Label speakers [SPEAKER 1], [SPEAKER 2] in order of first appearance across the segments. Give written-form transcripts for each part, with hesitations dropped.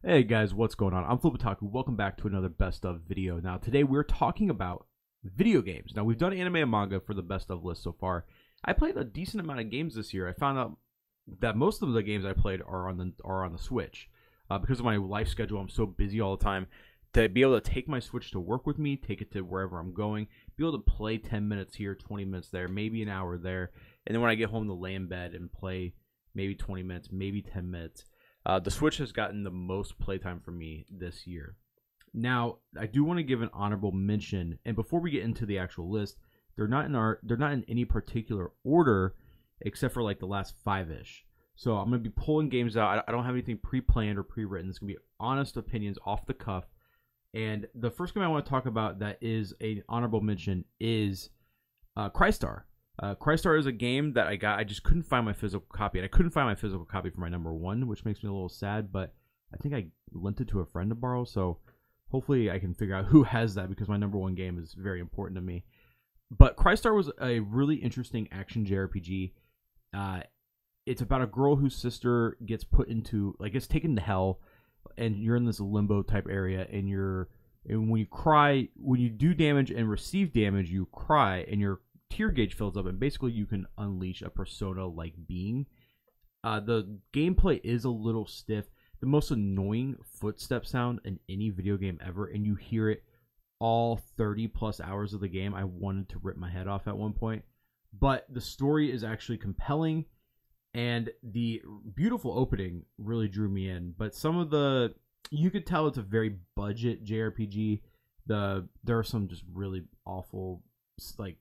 [SPEAKER 1] Hey guys, what's going on? I'm Flipataku. Welcome back to another best of video. Now today we're talking about video games. Now we've done anime and manga for the best of list so far. I played a decent amount of games this year. I found out that most of the games I played are on the Switch. Because of my life schedule, I'm so busy all the time. To be able to take my Switch to work with me, take it to wherever I'm going, be able to play 10 minutes here, 20 minutes there, maybe an hour there, and then when I get home to lay in bed and play maybe 20 minutes, maybe 10 minutes. The Switch has gotten the most playtime for me this year. Now, I do want to give an honorable mention, and before we get into the actual list, they're not in any particular order, except for like the last 5-ish. So I'm gonna be pulling games out. I don't have anything pre-planned or pre-written. It's gonna be honest opinions off the cuff. And the first game I want to talk about that is an honorable mention is Crystar. Crystar is a game that I got. I just couldn't find my physical copy, and I couldn't find my physical copy for my number one, which makes me a little sad. But I think I lent it to a friend to borrow, so hopefully I can figure out who has that because my number one game is very important to me. But Crystar was a really interesting action JRPG. It's about a girl whose sister gets put into, like, gets taken to hell, and you're in this limbo type area, and when you cry, when you do damage and receive damage, you cry, and your tear gauge fills up, and basically you can unleash a persona-like being. The gameplay is a little stiff. The most annoying footstep sound in any video game ever, and you hear it all 30 plus hours of the game. I wanted to rip my head off at one point, but the story is actually compelling, and the beautiful opening really drew me in. But you could tell it's a very budget JRPG. There are some just really awful, like,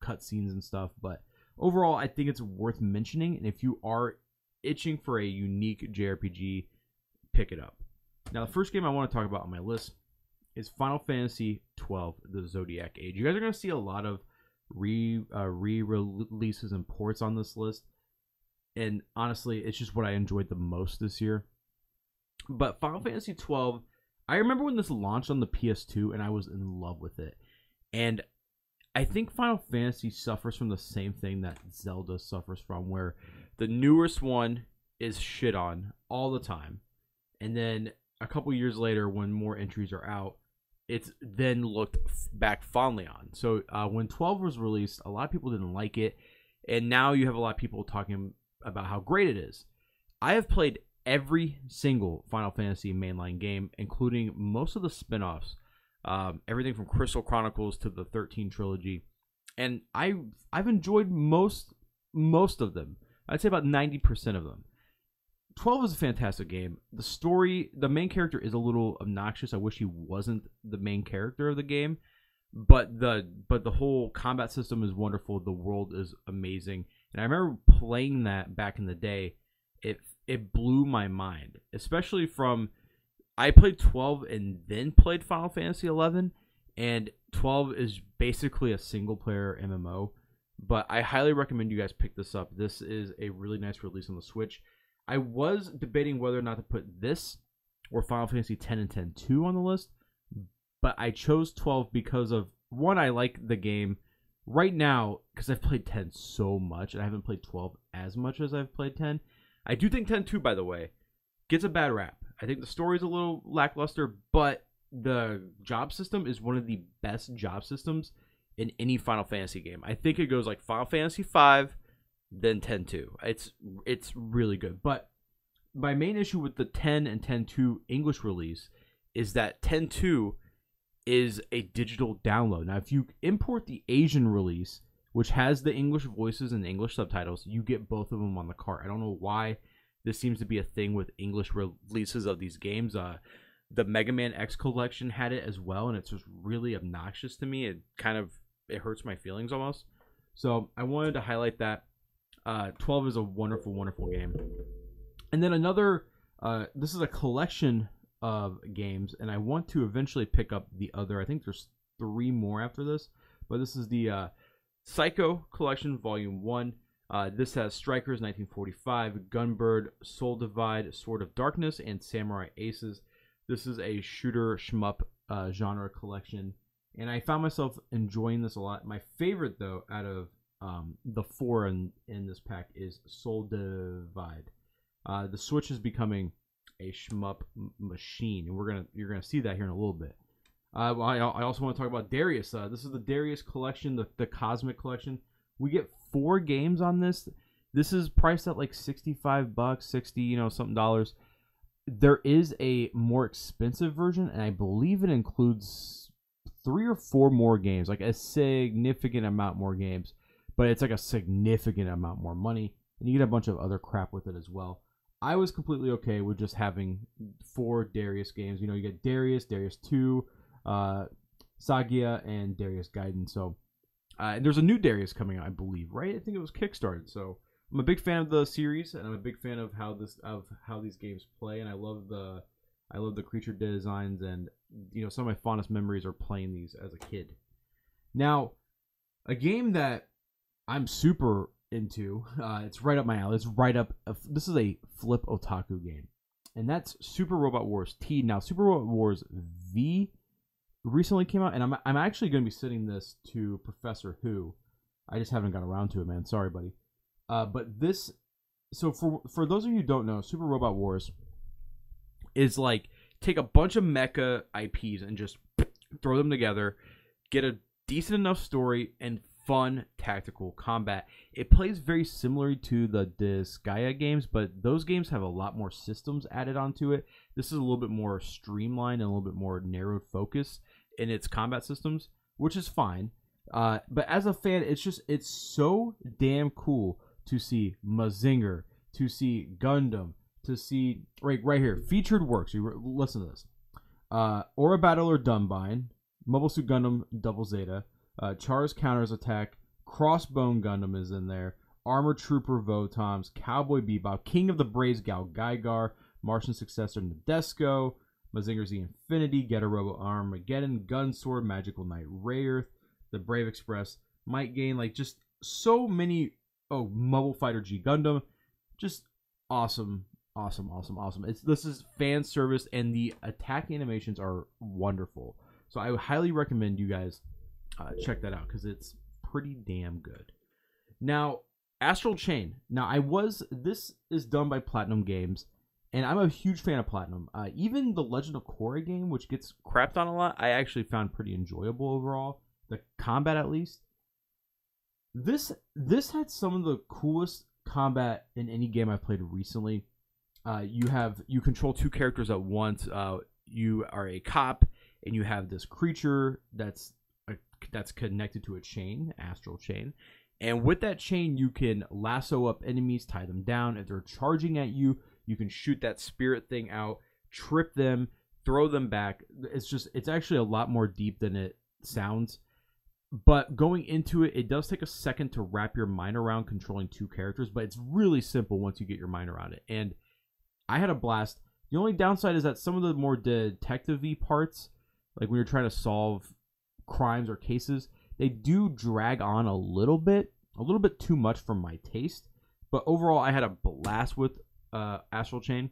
[SPEAKER 1] cutscenes and stuff, but overall I think it's worth mentioning, and if you are itching for a unique JRPG, pick it up. Now the first game I want to talk about on my list is Final Fantasy XII, the Zodiac Age. You guys are going to see a lot of re-releases and ports on this list, and honestly it's just what I enjoyed the most this year. But Final Fantasy XII, I remember when this launched on the PS2 and I was in love with it, and I think Final Fantasy suffers from the same thing that Zelda suffers from, where the newest one is shit on all the time, and then a couple years later, when more entries are out, it's then looked back fondly on. So when 12 was released, a lot of people didn't like it, and now you have a lot of people talking about how great it is. I have played every single Final Fantasy mainline game, including most of the spin-offs. Everything from Crystal Chronicles to the 13 trilogy, and I've enjoyed most of them. I'd say about 90% of them. 12 is a fantastic game. The story, the main character is a little obnoxious. I wish he wasn't the main character of the game, but the whole combat system is wonderful. The world is amazing, and I remember playing that back in the day. It blew my mind, especially from. I played 12 and then played Final Fantasy 11, and 12 is basically a single-player MMO, but I highly recommend you guys pick this up. This is a really nice release on the Switch. I was debating whether or not to put this or Final Fantasy 10 and 10-2 on the list, but I chose 12 because of, one, I like the game right now because I've played 10 so much, and I haven't played 12 as much as I've played 10. I do think 10-2, by the way, gets a bad rap. I think the story is a little lackluster, but the job system is one of the best job systems in any Final Fantasy game. I think it goes like Final Fantasy V, then 10-2. It's really good. But my main issue with the 10 and 10-2 English release is that 10-2 is a digital download. Now, if you import the Asian release, which has the English voices and English subtitles, you get both of them on the cart. I don't know why. This seems to be a thing with English releases of these games. The Mega Man X collection had it as well, and it's just really obnoxious to me. It hurts my feelings almost. So I wanted to highlight that. 12 is a wonderful, wonderful game. And then another, this is a collection of games, and I want to eventually pick up the other. I think there's 3 more after this, but this is the Psycho Collection Volume 1. This has Strikers 1945, Gunbird, Soul Divide, Sword of Darkness, and Samurai Aces. This is a shooter shmup genre collection, and I found myself enjoying this a lot. My favorite, though, out of the 4 in this pack is Soul Divide. The Switch is becoming a shmup machine, and you're gonna see that here in a little bit. I also want to talk about Darius. This is the Darius collection, the Cosmic collection. We get 4 games on this. This is priced at like $65, 60, something dollars. There is a more expensive version, and I believe it includes 3 or 4 more games, like a significant amount more games, but it's like a significant amount more money, and you get a bunch of other crap with it as well. I was completely okay with just having 4 Darius games. You get Darius, Darius 2, Sagia, and Darius Gaiden. So, and there's a new Darius coming out, I believe, right? I think it was kickstarted. So I'm a big fan of the series, and I'm a big fan of how these games play, and I love the creature designs, and some of my fondest memories are playing these as a kid. Now, a game that I'm super into, it's right up my alley. It's right up. This is a flip otaku game, and that's Super Robot Wars T. Now, Super Robot Wars V recently came out, and I'm actually going to be sending this to Professor Who. I just haven't got around to it, man. Sorry, buddy. But this, so for those of you who don't know, Super Robot Wars is like take a bunch of mecha IPs and just throw them together, get a decent enough story, and fun tactical combat. It plays very similarly to the Disgaea games, but those games have a lot more systems added onto it. This is a little bit more streamlined and a little bit more narrowed focus in its combat systems, which is fine. But as a fan, it's so damn cool to see Mazinger, to see Gundam, to see right here featured works. Listen to this: Aura Battler Dumbine, Mobile Suit Gundam Double Zeta, Char's Counters Attack, Crossbone Gundam is in there, Armor Trooper Votoms, Cowboy Bebop, King of the Braves Gal Gaigar, Martian Successor Nadesco, Mazinger Z Infinity, Getter Robo Armageddon, Gunsword, Magical Knight Rayearth, The Brave Express, Might Gain, like just so many. Oh, Mobile Fighter G Gundam, just awesome. This is fan service, and the attack animations are wonderful. So I would highly recommend you guys check that out because it's pretty damn good. Now, Astral Chain. Now, this is done by Platinum Games, and I'm a huge fan of Platinum. Even the Legend of Korra game, which gets crapped on a lot, I actually found pretty enjoyable overall. The combat, at least. This had some of the coolest combat in any game I've played recently. You control 2 characters at once. You are a cop, and you have this creature that's connected to a chain, astral chain. And with that chain, you can lasso up enemies, tie them down. If they're charging at you, you can shoot that spirit thing out, trip them, throw them back. It's actually a lot more deep than it sounds. But going into it, it does take a second to wrap your mind around controlling 2 characters, but it's really simple once you get your mind around it. And I had a blast. The only downside is that some of the more detective-y parts, like when you're trying to solve crimes or cases, they do drag on a little bit too much for my taste. But overall, I had a blast with Astral Chain.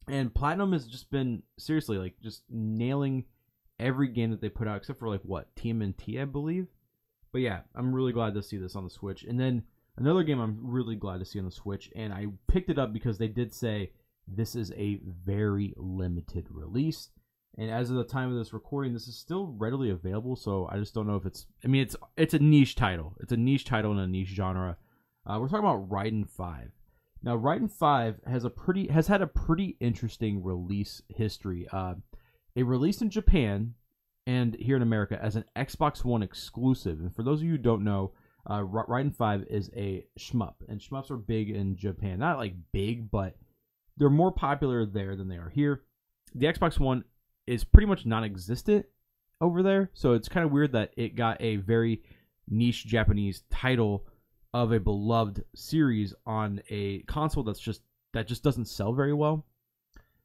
[SPEAKER 1] And Platinum has just been, seriously, like just nailing every game that they put out, except for like what, TMNT, I believe. But yeah, I'm really glad to see this on the Switch. And then another game I'm really glad to see on the Switch, and I picked it up because they did say this is a very limited release. And as of the time of this recording, this is still readily available, so I just don't know if it's a niche title. It's a niche title in a niche genre. We're talking about Raiden 5. Now, Raiden 5 has had a pretty interesting release history. It released in Japan and here in America as an Xbox One exclusive. And for those of you who don't know, Raiden 5 is a shmup. And shmups are big in Japan. Not like big, but they're more popular there than they are here. The Xbox One is pretty much non-existent over there. So it's kind of weird that it got a very niche Japanese title of a beloved series on a console that just doesn't sell very well.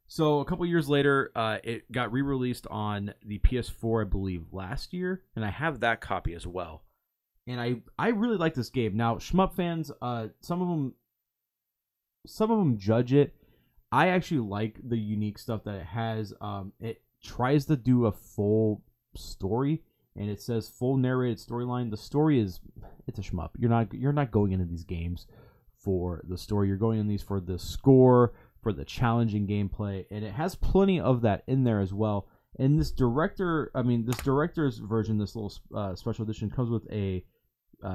[SPEAKER 1] So a couple years later, it got re-released on the PS4, I believe, last year, and I have that copy as well. And I really like this game. Now, shmup fans, some of them judge it. I actually like the unique stuff that it has. It tries to do a full story, and it says full narrated storyline. The story it's a shmup. You're not going into these games for the story. You're going in these for the score, for the challenging gameplay, and it has plenty of that in there as well. And this director's version, this little special edition, comes with a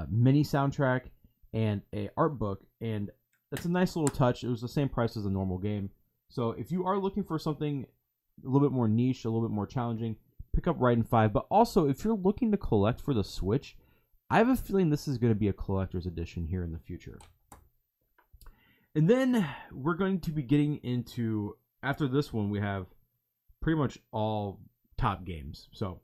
[SPEAKER 1] mini soundtrack and a art book, and that's a nice little touch. It was the same price as a normal game. So if you are looking for something a little bit more niche, a little bit more challenging, pick up Raiden 5. But also, if you're looking to collect for the Switch, I have a feeling this is going to be a collector's edition here in the future. And then we're going to be getting into, after this one, we have pretty much all top games. So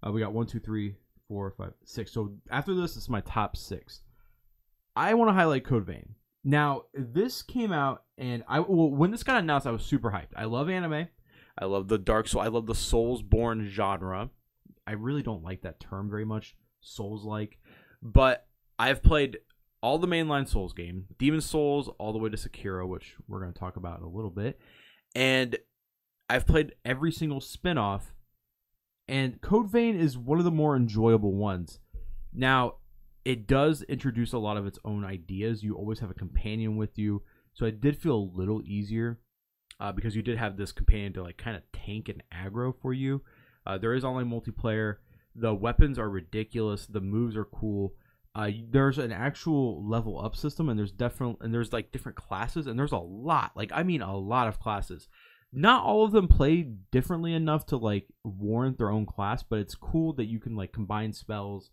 [SPEAKER 1] we got 1, 2, 3, 4, 5, 6. So after this is my top 6. I want to highlight Code Vein. Now, this came out, and when this got announced, I was super hyped. I love anime. I love the Dark Souls. I love the Soulsborne genre. I really don't like that term very much, Souls-like. But I've played all the mainline Souls game, Demon Souls, all the way to Sekiro, which we're going to talk about in a little bit. And I've played every single spin-off, and Code Vein is one of the more enjoyable ones. Now, it does introduce a lot of its own ideas. You always have a companion with you, so it did feel a little easier because you did have this companion to like kind of tank and aggro for you. There is online multiplayer. The weapons are ridiculous. The moves are cool. There's an actual level up system, and there's like different classes, and there's a lot. Like, I mean, a lot of classes. Not all of them play differently enough to like warrant their own class, but it's cool that you can like combine spells.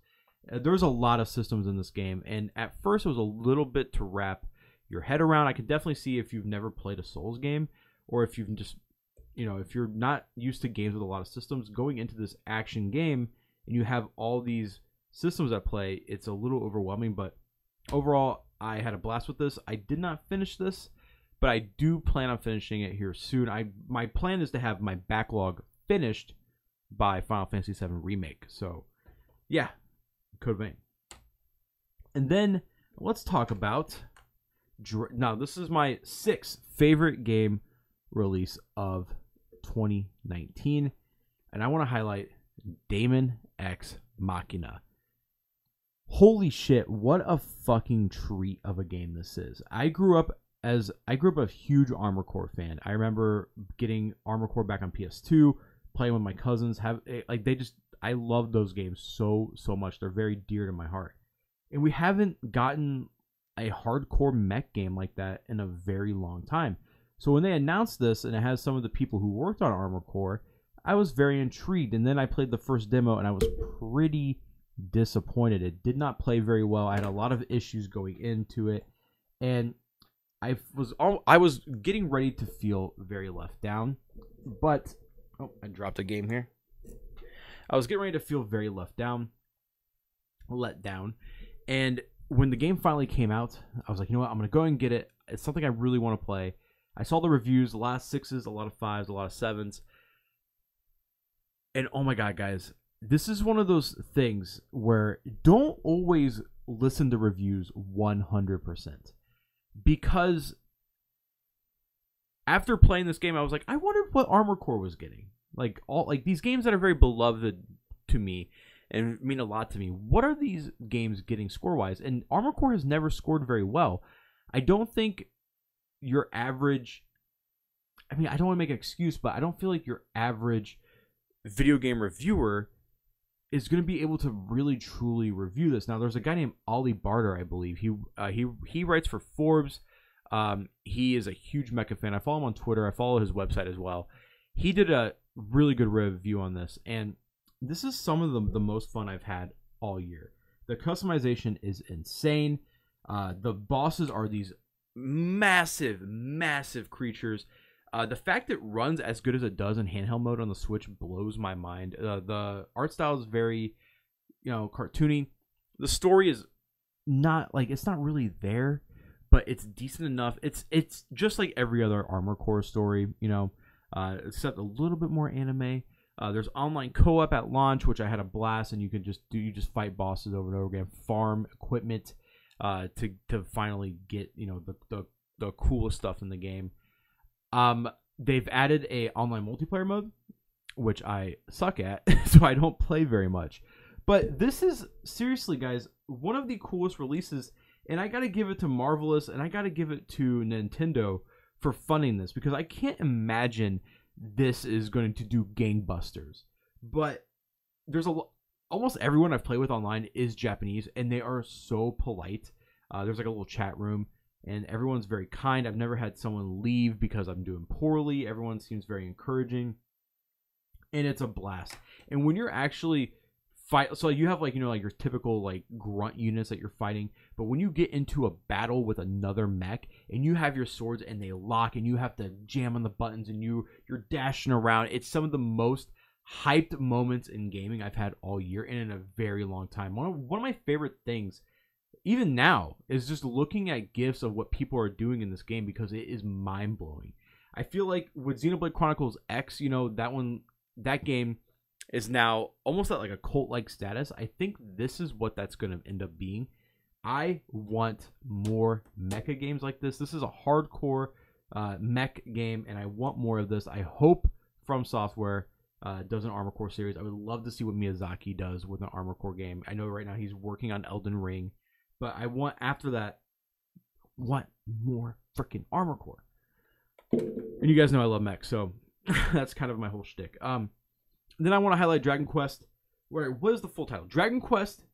[SPEAKER 1] There's a lot of systems in this game, and at first it was a little bit to wrap your head around. I could definitely see if you've never played a Souls game, or if you've just, if you're not used to games with a lot of systems, going into this action game and you have all these systems at play, it's a little overwhelming. But overall, I had a blast with this. I did not finish this, but I do plan on finishing it here soon. My plan is to have my backlog finished by Final Fantasy VII Remake. So, yeah. Code Vein. And then let's talk about, now this is my 6th favorite game release of 2019, and I want to highlight Daemon X Machina. Holy shit, what a fucking treat of a game this is. I grew up a huge Armored Core fan. I remember getting Armored Core back on PS2, playing with my cousins. I love those games so much. They're very dear to my heart. And we haven't gotten a hardcore mech game like that in a very long time. So when they announced this, and it has some of the people who worked on Armored Core, I was very intrigued. And then I played the first demo, and I was pretty disappointed. It did not play very well. I had a lot of issues going into it. And I was getting ready to feel very left down. But, I dropped a game here. I was getting ready to feel very let down. And when the game finally came out, I was like, you know what? I'm going to go and get it. It's something I really want to play. I saw the reviews, a lot of 6s, a lot of 5s, a lot of 7s. And oh my God, guys, this is one of those things where don't always listen to reviews 100%. Because after playing this game, I was like, I wondered what Armored Core was getting. Like these games that are very beloved to me and mean a lot to me, what are these games getting score-wise? And Armored Core has never scored very well. I don't think your average, I don't want to make an excuse, but I don't feel like your average video game reviewer is going to be able to really truly review this. Now, there's a guy named Ollie Barter, I believe. He writes for Forbes. He is a huge mecha fan. I follow him on Twitter. I follow his website as well. He did a really good review on this, and this is some of the most fun I've had all year. The customization is insane. The bosses are these massive creatures. The fact it runs as good as it does in handheld mode on the Switch blows my mind. The art style is very, cartoony. The story is not it's not really there, but it's decent enough. It's just like every other Armored Core story, except a little bit more anime. There's online co-op at launch, which I had a blast, and you just fight bosses over and over again, farm equipment to finally get the coolest stuff in the game. They've added a online multiplayer mode, which I suck at, so I don't play very much. But this is seriously, guys, one of the coolest releases, and I gotta give it to Marvelous, and I gotta give it to Nintendo for funding this, because I can't imagine this is going to do gangbusters. But there's almost everyone I've played with online is Japanese, and they are so polite. There's like a little chat room, and everyone's very kind. I've never had someone leave because I'm doing poorly. Everyone seems very encouraging, and it's a blast. And when you're actually so you have like, like your typical like grunt units that you're fighting, but when you get into a battle with another mech and you have your swords and they lock and you have to jam on the buttons and you're dashing around, it's some of the most hyped moments in gaming I've had all year and in a very long time. One of my favorite things even now is just looking at GIFs of what people are doing in this game, because it is mind-blowing. I feel like with Xenoblade Chronicles X, that game is now almost at like a cult-like status. I think this is what that's going to end up being. I want more mecha games like this. This is a hardcore mech game, and I want more of this. I hope From Software does an Armored Core series. I would love to see what Miyazaki does with an Armored Core game. I know right now he's working on Elden Ring, but I want, after that, more freaking Armored Core. And you guys know I love mech, so that's kind of my whole shtick. Then I want to highlight Dragon Quest. What is the full title? Dragon Quest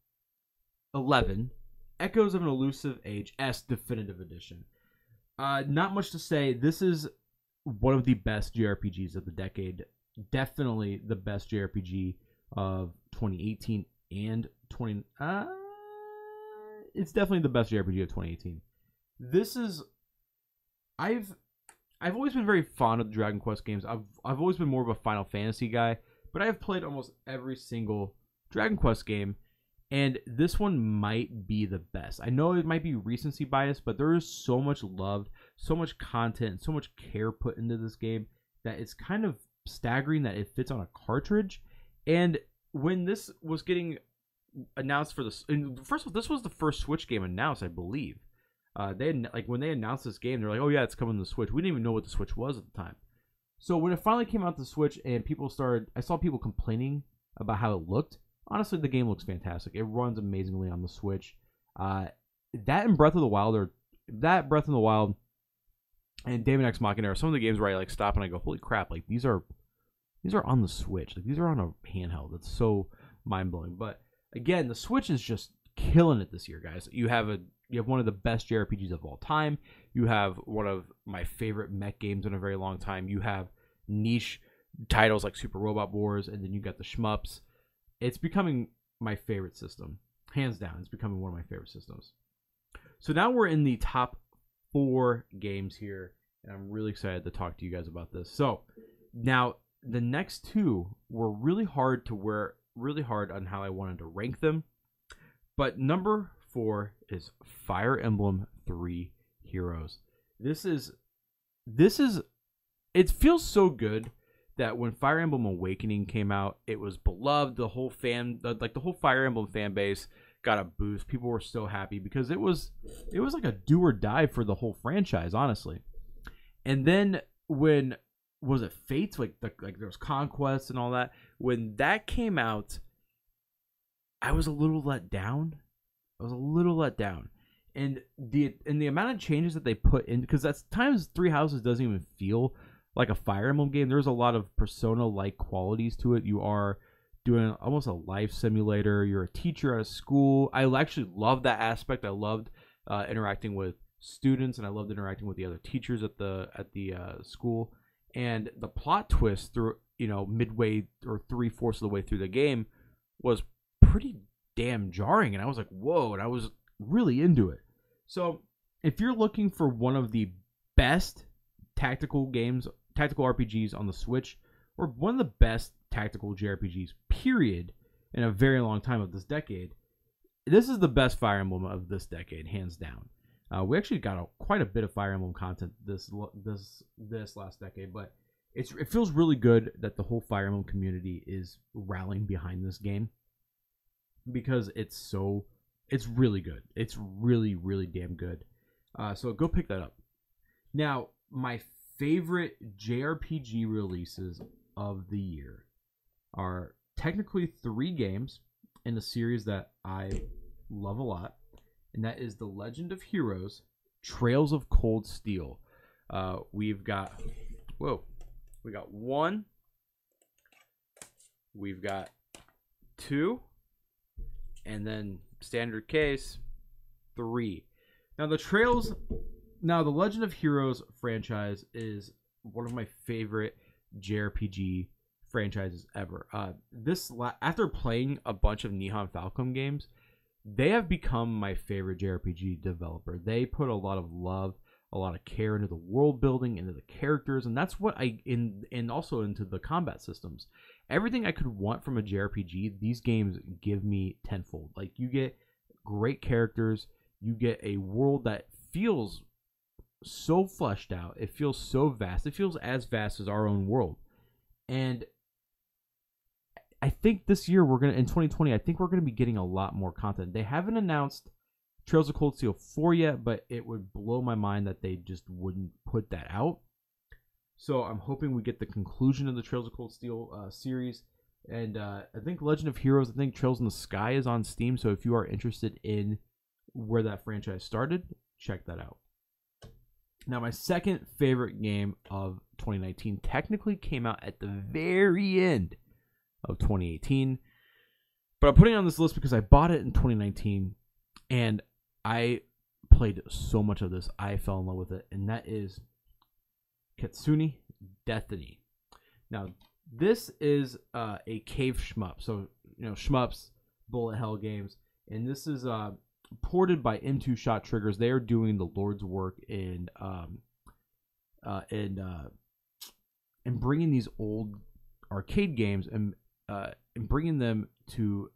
[SPEAKER 1] 11, Echoes of an Elusive Age S Definitive Edition. Not much to say. This is one of the best JRPGs of the decade. Definitely the best JRPG of 2018 and 20. It's definitely the best JRPG of 2018. This is. I've always been very fond of the Dragon Quest games. I've always been more of a Final Fantasy guy, but I have played almost every single Dragon Quest game, and this one might be the best. I know it might be recency bias, but there is so much love, so much content, so much care put into this game that it's kind of staggering that it fits on a cartridge. And when this was getting announced for this, and first of all, this was the first Switch game announced, I believe. When they announced this game, they're like, "Oh yeah, it's coming to the Switch." We didn't even know what the Switch was at the time. So when it finally came out to Switch and I saw people complaining about how it looked. Honestly, the game looks fantastic. It runs amazingly on the Switch. That and Breath of the Wild and Daemon X Machina are some of the games where I like stop and I go, "Holy crap! Like these are on the Switch. Like these are on a handheld." It's so mind blowing. But again, the Switch is just killing it this year, guys. You have one of the best JRPGs of all time. You have one of my favorite mech games in a very long time. You have niche titles like Super Robot Wars, and then you got the shmups. It's becoming my favorite system. Hands down, it's becoming one of my favorite systems. So now we're in the top 4 games here, and I'm really excited to talk to you guys about this. So now the next 2 were really hard on how I wanted to rank them. But number 4 is Fire Emblem 3 Heroes. It feels so good that when Fire Emblem Awakening came out, it was beloved. The whole Fire Emblem fan base got a boost. People were so happy because it was like a do or die for the whole franchise, honestly. And then when was it Fates? Like there was Conquest and all that. When that came out, I was a little let down. And the amount of changes that they put in, because that's times Three Houses doesn't even feel like a Fire Emblem game. There's a lot of Persona-like qualities to it. You are doing almost a life simulator. You're a teacher at a school. I actually love that aspect. I loved interacting with students, and I loved interacting with the other teachers at the school. And the plot twist through midway or 3/4 of the way through the game was pretty damn jarring, and I was like, whoa, and I was really into it. So if you're looking for one of the best tactical RPGs on the Switch, or one of the best tactical JRPGs period in a very long time of this decade, this is the best Fire Emblem of this decade, hands down. We actually got quite a bit of Fire Emblem content this last decade, but it feels really good that the whole Fire Emblem community is rallying behind this game, because it's really good. It's really, really damn good. So go pick that up. Now, my favorite JRPG releases of the year are technically 3 games in a series that I love a lot, and that is The Legend of Heroes, Trails of Cold Steel. We've got, we got 1, we've got 2, and then standard case 3. Now the Legend of Heroes franchise is one of my favorite JRPG franchises ever. After playing a bunch of Nihon Falcom games, they have become my favorite JRPG developer. They put a lot of love, a lot of care into the world building, into the characters, and that's what and also into the combat systems. Everything I could want from a JRPG, these games give me tenfold. Like, you get great characters, you get a world that feels so fleshed out. It feels so vast. It feels as vast as our own world. And I think this year in 2020, I think we're gonna be getting a lot more content. They haven't announced Trails of Cold Steel 4 yet, but it would blow my mind that they just wouldn't put that out. So I'm hoping we get the conclusion of the Trails of Cold Steel series. And I think Legend of Heroes, I think Trails in the Sky is on Steam. So if you are interested in where that franchise started, check that out. Now, my second favorite game of 2019 technically came out at the very end of 2018. But I'm putting it on this list because I bought it in 2019 and I played so much of this. I fell in love with it, and that is Kitsune Destiny. Now, this is a cave shmup. So, shmups, bullet hell games. And this is ported by M2 Shot Triggers. They are doing the Lord's work in bringing these old arcade games and bringing them to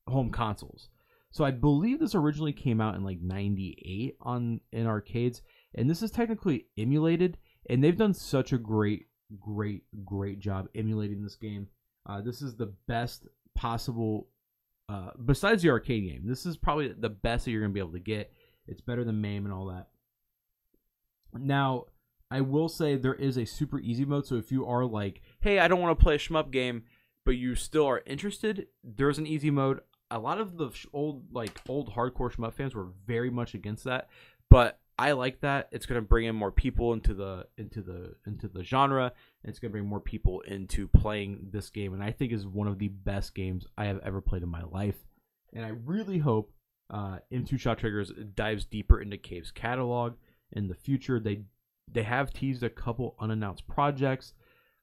[SPEAKER 1] home consoles. So I believe this originally came out in like 98 in arcades, and this is technically emulated, and they've done such a great job emulating this game. This is the best possible, besides the arcade game, this is probably the best that you're going to be able to get. It's better than MAME and all that. Now, I will say there is a super easy mode, so if you are like, hey, I don't want to play a shmup game, but you still are interested, there's an easy mode. A lot of the old hardcore shmup fans were very much against that, but I like that. It's going to bring in more people into the genre, and it's going to bring more people into playing this game, and I think is one of the best games I have ever played in my life. And I really hope M2 Shot Triggers dives deeper into Cave's catalog in the future. They have teased a couple unannounced projects.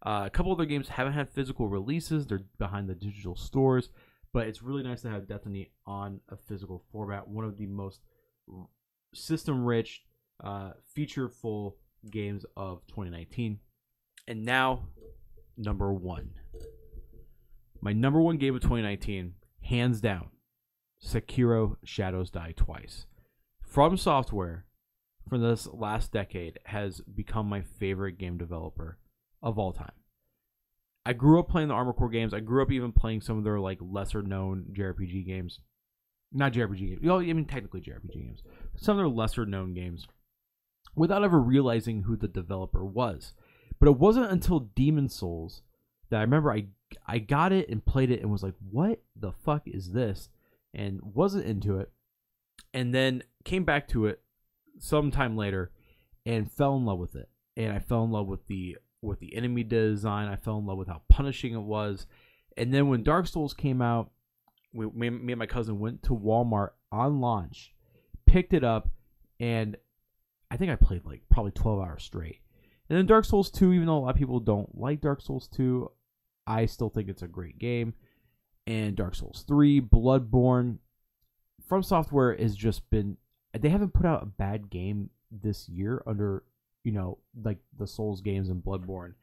[SPEAKER 1] A couple other games haven't had physical releases. They're behind the digital stores. But it's really nice to have Destiny on a physical format. One of the most system-rich, feature-full games of 2019. And now, number 1. My number 1 game of 2019, hands down, Sekiro Shadows Die Twice. From Software, for this last decade, has become my favorite game developer of all time. I grew up playing the Armored Core games. I grew up even playing some of their like lesser known JRPG games. Not JRPG games. Well, I mean technically JRPG games. Some of their lesser known games without ever realizing who the developer was. But it wasn't until Demon's Souls that I remember I got it and played it and was like, what the fuck is this? And wasn't into it. And then came back to it sometime later and fell in love with it. And I fell in love with the enemy design. I fell in love with how punishing it was. And then when Dark Souls came out, me and my cousin went to Walmart on launch, picked it up, and I think I played like probably 12 hours straight. And then Dark Souls 2, even though a lot of people don't like Dark Souls 2, I still think it's a great game. And Dark Souls 3, Bloodborne, From Software has just been, they haven't put out a bad game this year under, like the Souls games and Bloodborne.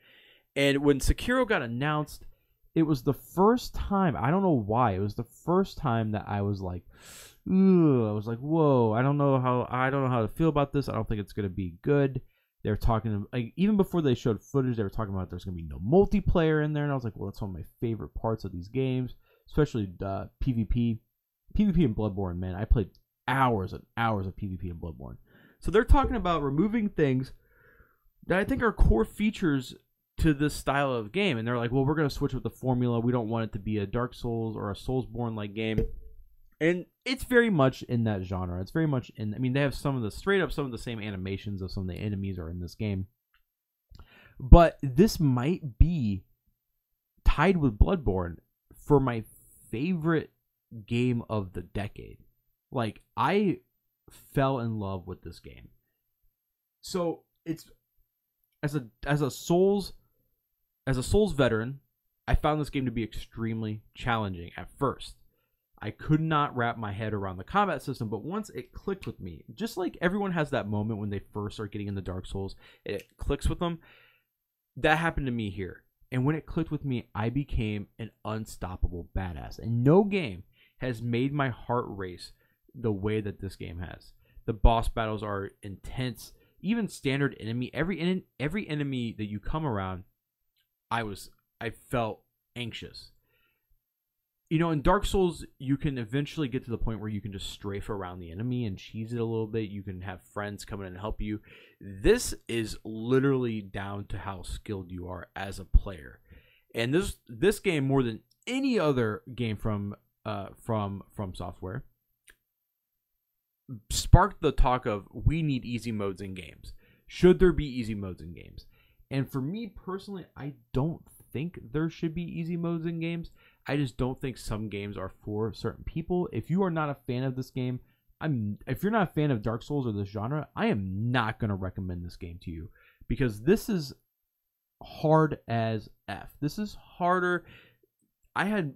[SPEAKER 1] And when Sekiro got announced, it was the first time, I don't know why, it was the first time that I was like, I was like, whoa, I don't know how to feel about this. I don't think it's going to be good. They're talking, like, even before they showed footage, they were talking about there's going to be no multiplayer in there. And I was like, well, that's one of my favorite parts of these games, especially PvP. PvP and Bloodborne, man, I played hours and hours of PvP and Bloodborne. So they're talking about removing things that I think are core features to this style of game. And they're like, well, we're going to switch with the formula. We don't want it to be a Dark Souls or a Soulsborne-like game. And it's very much in that genre. It's very much in. I mean, they have some of the same animations of some of the enemies are in this game. But this might be tied with Bloodborne for my favorite game of the decade. Like, I fell in love with this game. So it's as a Souls veteran, I found this game to be extremely challenging at first. I could not wrap my head around the combat system, but once it clicked with me, just like everyone has that moment when they first start getting into Dark Souls, it clicks with them. That happened to me here. And when it clicked with me, I became an unstoppable badass. And no game has made my heart race the way that this game has. The boss battles are intense. Even standard enemy, every enemy that you come around, I felt anxious. You know, in Dark Souls, you can eventually get to the point where you can just strafe around the enemy and cheese it a little bit. You can have friends come in and help you. This is literally down to how skilled you are as a player. And this game, more than any other game from Software, sparked the talk of, we need easy modes in games. Should there be easy modes in games? And for me personally, I don't think there should be easy modes in games. I just don't think some games are for certain people. If you are not a fan of this game, if you're not a fan of Dark Souls or this genre, I am not going to recommend this game to you, because this is hard as F. This is harder. I don't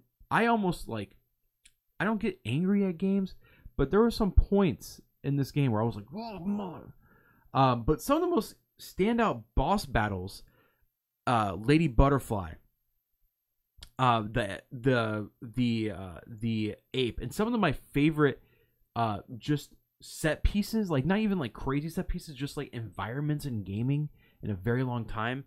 [SPEAKER 1] get angry at games, but there were some points in this game where I was like, "Whoa, mother!" But some of the most standout boss battles, Lady Butterfly, the ape, and some of my favorite just set pieces, like not even like crazy set pieces, just like environments in gaming in a very long time.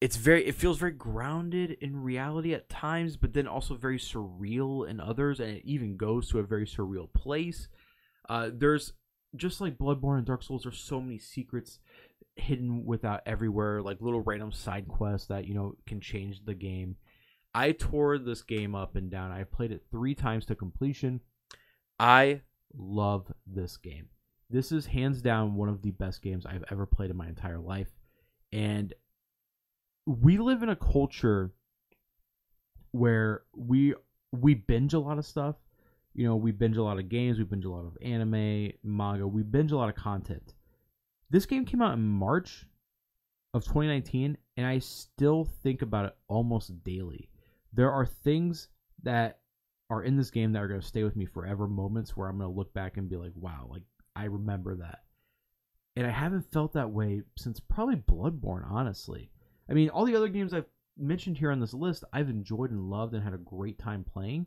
[SPEAKER 1] It feels very grounded in reality at times, but then also very surreal in others, and it even goes to a very surreal place. There's, just like Bloodborne and Dark Souls, there's so many secrets hidden without everywhere, like little random side quests that, can change the game. I tore this game up and down. I've played it 3 times to completion. I love this game. This is hands down one of the best games I've ever played in my entire life. And we live in a culture where we binge a lot of stuff. We binge a lot of games, we binge a lot of anime, manga, we binge a lot of content. This game came out in March of 2019, and I still think about it almost daily. There are things that are in this game that are going to stay with me forever, moments where I'm going to look back and be like, wow, like, I remember that. And I haven't felt that way since probably Bloodborne, honestly. I mean, all the other games I've mentioned here on this list, I've enjoyed and loved and had a great time playing.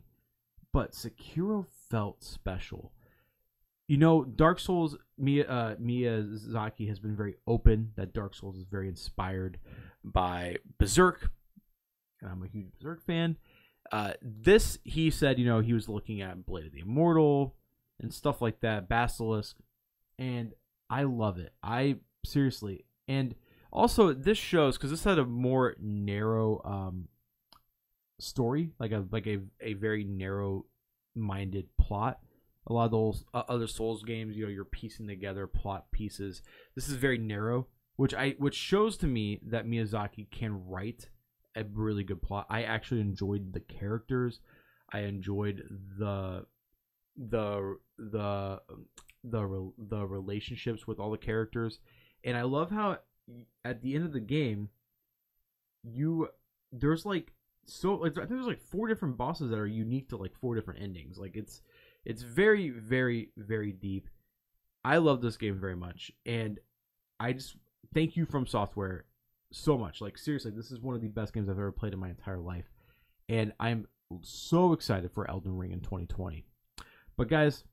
[SPEAKER 1] But Sekiro felt special. Dark Souls, Miyazaki has been very open that Dark Souls is very inspired by Berserk. And I'm a huge Berserk fan. He said, he was looking at Blade of the Immortal and stuff like that, Basilisk. And I love it. Seriously. And also, this shows, because this had a more narrow story, like a very narrow-minded plot. A lot of those other Souls games, you're piecing together plot pieces. This is very narrow, which shows to me that Miyazaki can write a really good plot. I actually enjoyed the characters. I enjoyed the relationships with all the characters, and I love how at the end of the game, there's like. So I think there's like 4 different bosses that are unique to like 4 different endings. Like it's very, very, very deep. I love this game very much, and I just thank you From Software so much. Like, seriously, this is one of the best games I've ever played in my entire life, and I'm so excited for Elden Ring in 2020. But guys,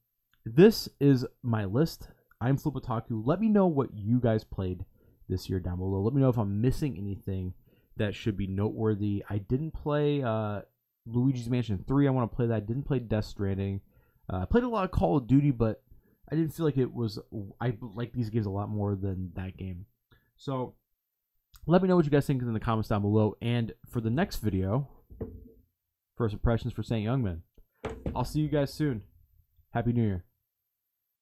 [SPEAKER 1] this is my list. I'm Flip Otaku. Let me know what you guys played this year down below. Let me know if I'm missing anything that should be noteworthy. I didn't play Luigi's Mansion 3. I want to play that. I didn't play Death Stranding. I played a lot of Call of Duty, but I didn't feel like it was... I like these games a lot more than that game. So, let me know what you guys think in the comments down below. And for the next video, first impressions for St. Youngman, I'll see you guys soon. Happy New Year.